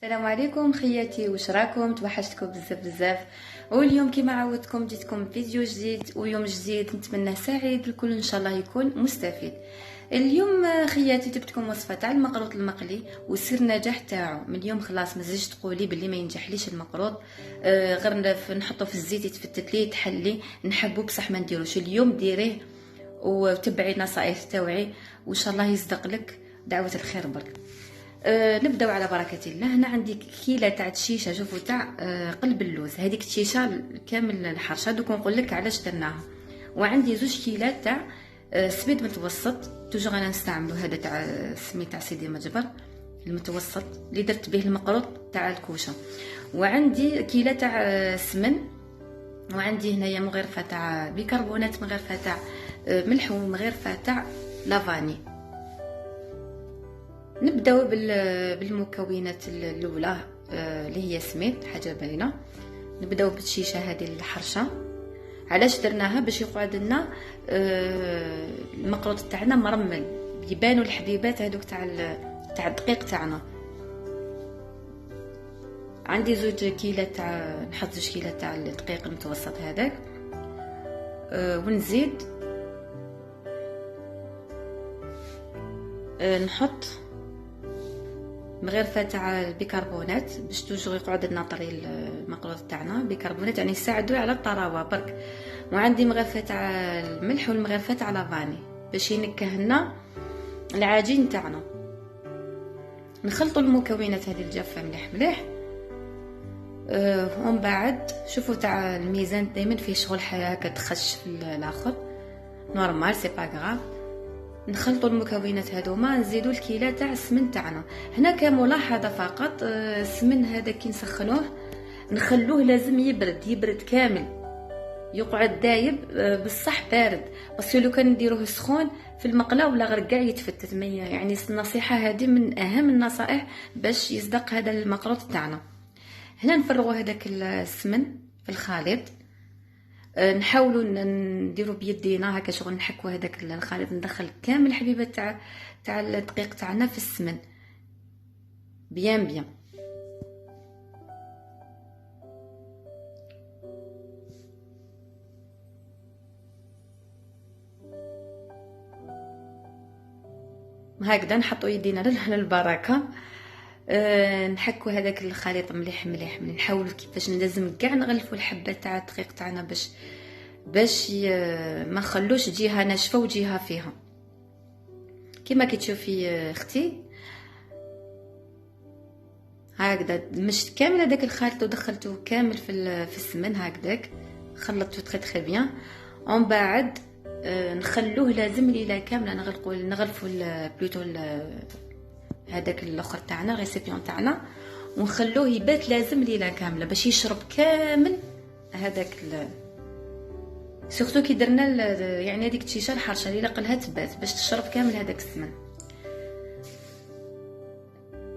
السلام عليكم خياتي، واش راكم؟ توحشتكم بزاف بزاف. واليوم كما عودتكم جيتكم فيديو جديد ويوم جديد نتمنى سعيد الكل ان شاء الله يكون مستفيد. اليوم خياتي جبتكم وصفه تاع المقروط المقلي وسر النجاح تاعو. من اليوم خلاص ما تزيدش تقولي باللي ما ينجحليش المقروط، غير نحطه في الزيت يتفتت لي يتحلي، نحبه بصح ما نديروش. اليوم ديريه وتبعي النصائح تاوعي وان شاء الله يصدق لك دعوه الخير برك. نبداو على بركه الله. هنا عندي كيله تاع الشيشه، شوفوا تاع قلب اللوز. هذيك الشيشه كامل الحرشه دوك نقول لك علاش درناها. وعندي زوج كيلات تاع سبيد متوسط، توجور انا نستعملو هذا تاع سميت تاع سيدي مجبر المتوسط اللي درت به المقروط تاع الكوشه. وعندي كيله تاع سمن، وعندي هنايا مغرفه تاع بيكربونات، مغرفه تاع ملح، ومغرفه تاع لافاني. نبداو بالمكونات الاولى اللي هي سميد، حاجه باينه. نبداو بالشيشه هذه الحرشه. علاش درناها؟ باش يقعد لنا المقروط تاعنا مرمل، يبانوا الحبيبات هذوك تاع الدقيق تاعنا. عندي زوج كيلات تاع نحط زوج كيلات تاع الدقيق المتوسط هذاك. ونزيد نحط مغرفه تاع البيكربونات باش توجور يقعد لنا طري المقروط تاعنا. بيكربونات يعني يساعدوا على الطراوه برك. وعندي مغرفه تاع الملح والمغرفه تاع لافاني باش ينكه لنا العجين تاعنا. نخلطوا المكونات هذه الجافه مليح مليح. ومن بعد شوفوا تاع الميزان دائما فيه شغل هكا تخش في الاخر، نورمال سي با غراف. نخلطوا المكونات هذوما، نزيدوا الكيله تاع السمن تاعنا. هنا كملاحظه فقط، السمن هذا كي نسخنوه نخلوه لازم يبرد كامل، يقعد دايب بصح بارد. بس لو كان نديروه سخون في المقله ولا غير كاع يتفتت. يعني النصيحه هذه من اهم النصائح باش يصدق هذا المقروط تاعنا. هنا نفرغوا هذاك السمن في الخليط، نحاولوا نديروا بيدينا هكا شغل نحكوا هذاك الخليط، ندخل كامل الحبيبات تاع الدقيق تاعنا في السمن بيان. هكذا نحطوا يدينا للبركه. نحكوا هذاك الخليط مليح مليح. نحاولوا كيفاش لازم كاع نغلفوا الحبات تاع الدقيق تاعنا باش ما نخلوش جهه ناشفه وجهه فيها. كما كتشوفي اختي هكذا مشت كامل هذاك الخليط ودخلته كامل في السمن هكذاك، خلطته تري بيان. ومن بعد نخلوه لازم ليله كامله نغلفوا بلوتو هذاك الاخر تاعنا ريسيبيون تاعنا، ونخلوه يبات لازم ليله كامله باش يشرب كامل هذاك سورتو كي درنا يعني هذيك الشيشه الحرشه اللي قلها تبات باش تشرب كامل هذاك السمن.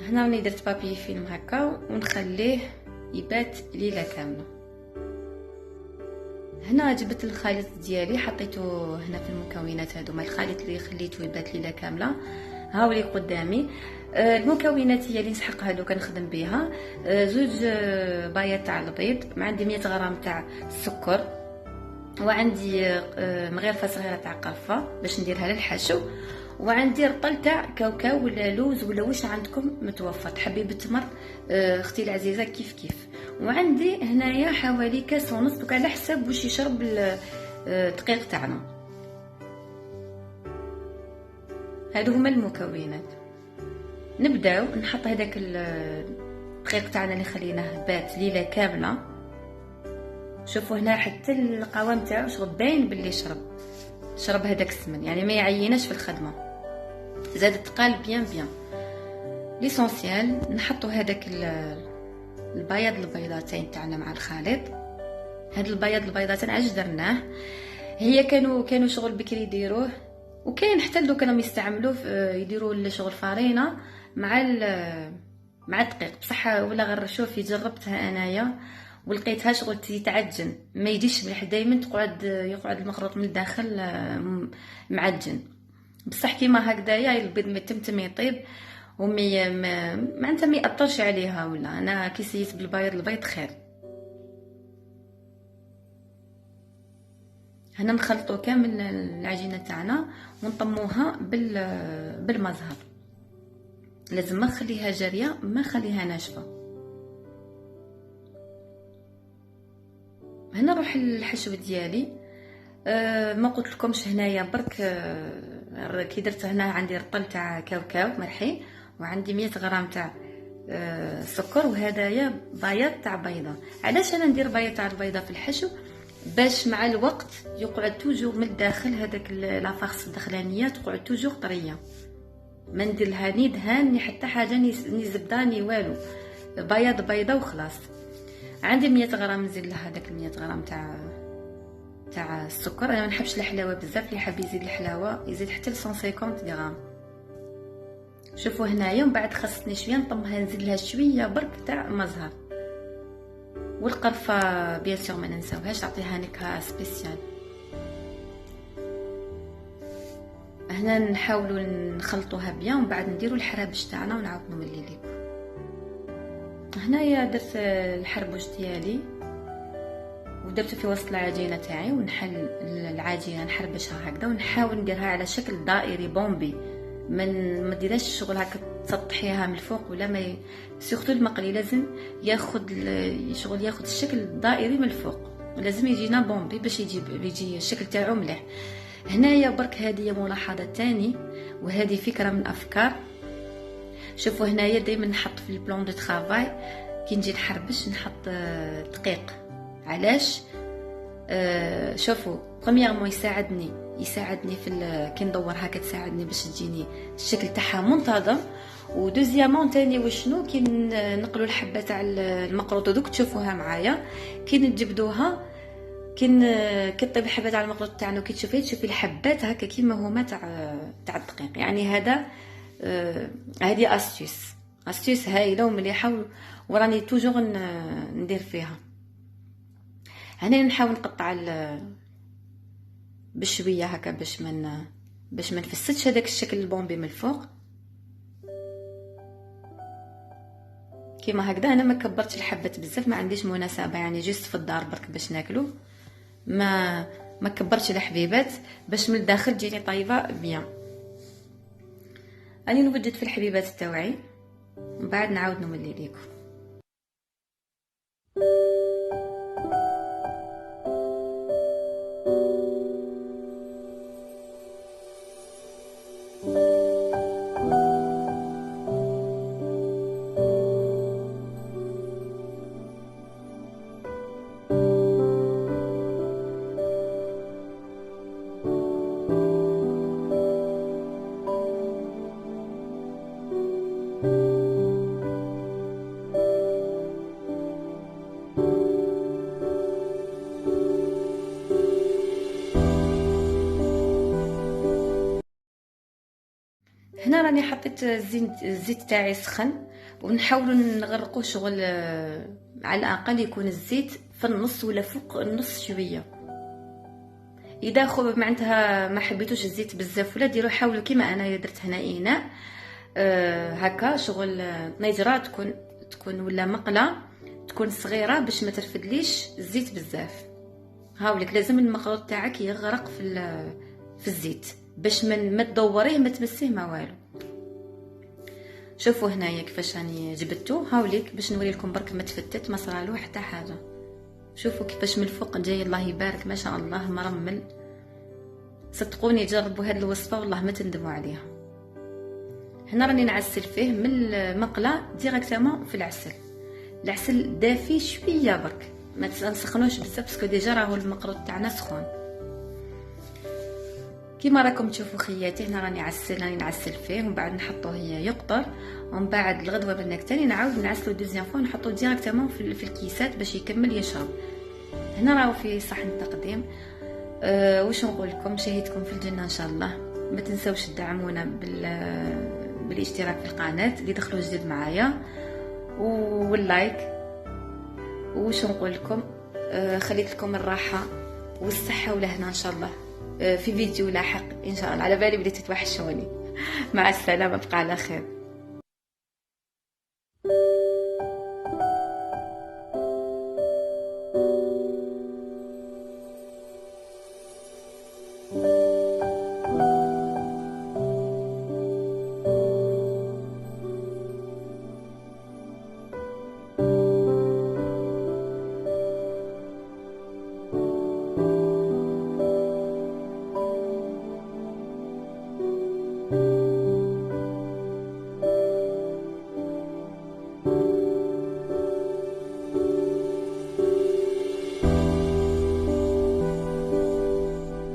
هنا راني درت بابي فيلم هكا ونخليه يبات ليله كامله. هنا جبت الخليط ديالي حطيته هنا في المكونات هذوما. الخليط اللي خليته يبات ليله كامله هاولي قدامي. المكونات هي اللي نسحق هادو كنخدم بها. زوج بايات تاع البيض، عندي 100 غرام تاع السكر، وعندي مغرفه صغيره تاع قرفه باش نديرها للحشو، وعندي رطل تاع كاوكاو ولا لوز ولا واش عندكم متوفر، تحبي بالتمر اختي العزيزه كيف كيف. وعندي هنايا حوالي كاس ونص، دوك على حساب واش يشرب الدقيق تاعنا. هادو هما المكونات. نبداو نحط هذاك الدقيق تاعنا اللي خليناه بات ليله كامله. شوفوا هنا حتى القوام تاعو شغل باين باللي شرب هذاك السمن، يعني ما يعيناش في الخدمه. زاد تقال بيان ليسونسيال. نحطوا هذاك البيضتين تاعنا مع الخليط. هاد البيضتين علاش درناه؟ هي كانوا شغل بكري يديروه، وكاين حتى دوك راهم يستعملوه يديروا الشغل فارينه مع الدقيق بصح. ولا غير شوفي جربتها انايا ولقيتها شغل يتعجن، ما يجيش مليح، دائما يقعد المخلوط من الداخل معجن. بصح كيما هكذايا البيض ما تمتم يطيب معناتها ما ياثرش عليها. ولا انا كي سيت البيض خير. هنا نخلطوا كامل العجينه تاعنا ونطموها بالمزهر. لازم ما نخليها جاريه، ما نخليها ناشفه. هنا نروح للحشو ديالي. ما قلت لكمش هنايا برك كي درت هنا عندي رطل تاع كاوكاو مرحي، وعندي 100 غرام تاع سكر، وهدايا بياض تاع بيضه. علاش انا ندير بياض تاع البيضه في الحشو؟ باش مع الوقت يقعد توجور من الداخل هذاك لافارس الداخلانيه تقعد توجور طريه، ما ندير لها ني دهان ني حتى حاجه ني زبده ني والو، بياض بيضه وخلاص. عندي 100 غرام نزيد لها هذاك 100 غرام تاع السكر. انا ما نحبش الحلاوه بزاف، اللي حاب يزيد الحلاوه يزيد حتى ل 150 غرام. شوفوا هنايا من بعد خصني شويه نطمها، نزيد لها شويه برك تاع مزهر. والقرفه بيان سور ما ننساوهاش، تعطيها نكهه سبيسيال. هنا نحاولوا نخلطوها بيان، ومن بعد نديروا الحرابش تاعنا ونعاود نولي لكم. هنايا درت الحربوش ديالي ودرته في وسط العجينه تاعي، ونحل العجينه نحربشها هكذا، ونحاول نديرها على شكل دائري بومبي. ما ديرهاش الشغل هكا تسطحيها من الفوق ولا ما سورتو المقلي لازم ياخذ الشكل الدائري من الفوق، ولازم يجينا بومبي باش يجي الشكل تاعو مليح. هنايا برك هذه ملاحظه تاني، وهذه فكره من افكار. شوفوا هنايا دائما نحط في البلان دو طرافاي كي نجي نحربش نحط دقيق. علاش؟ شوفوا برومييرمون يساعدني في كي ندور هكا، تساعدني باش تجيني الشكل تاعها منتظم. ودوزيامون تاني وشنو كي نقلوا الحبه تاع المقروط دوك تشوفوها معايا كي نجبدوها، كي طيب الحبه تاع المقروط تاعنا كي تشوفي الحبات هكا كيما هما تاع الدقيق. يعني هذا هذه استيس هايله ومليحه، وراني توجور ندير فيها. هنا نحاول نقطع بشويه هكا باش ما نفسدش هذاك الشكل البومبي من الفوق كيما هكذا. انا ما كبرتش الحبات بزاف، ما عنديش مناسبه، يعني جيست في الدار برك باش ناكلو. ما كبرتش الحبيبات باش من الداخل تجيني طايبه بيان. راني نوجد في الحبيبات تاوعي، من بعد نعاود نولي ليكم. هنا راني حطيت الزيت تاعي سخن، ونحاولوا نغرقوه شغل على الاقل يكون الزيت في النص ولا فوق النص شويه. اذا معناتها ما حبيتوش الزيت بزاف ولا ديروا، حاولوا كيما انا درت هنا اناء هكا شغل نيجره تكون ولا مقله تكون صغيره باش ما ترفدليش الزيت بزاف. هاولك لازم المخلوط تاعك يغرق في الزيت باش ما تدوريه ما تمسيه ما والو. شوفوا هنايا كيفاش راني جبدته، هاوليك باش نوري لكم برك ما تفتت ما صرالو حتى حاجه. شوفوا كيفاش من الفوق جاي الله يبارك ما شاء الله مرمل. صدقوني جربوا هذه الوصفه والله ما تندموا عليها. هنا راني نعسل فيه من المقله ديريكتومون في العسل. العسل دافي شويه برك، ما تسخنوش بزاف باسكو ديجا راهو المقروط تاعنا سخون. كيما راكم تشوفوا خياتي هنا راني نعسل فيه، ومن بعد نحطوه يقطر، ومن بعد الغدوه بالنك تاني نعاود نعسلو دوزيام فوا نحطوه ديريكتومون في الكيسات باش يكمل يشرب. هنا راهو في صحن التقديم. واش نقول لكم، مشاهدكم في الجنه ان شاء الله. ما تنسوش تدعمونا بالاشتراك في القناه اللي دخلوا جديد معايا واللايك. واش نقول لكم، خليت لكم الراحه والصحه والهنا ان شاء الله في فيديو لاحق ان شاء الله. على بالي بديت تتوحشوني. مع السلامه، بقى على خير.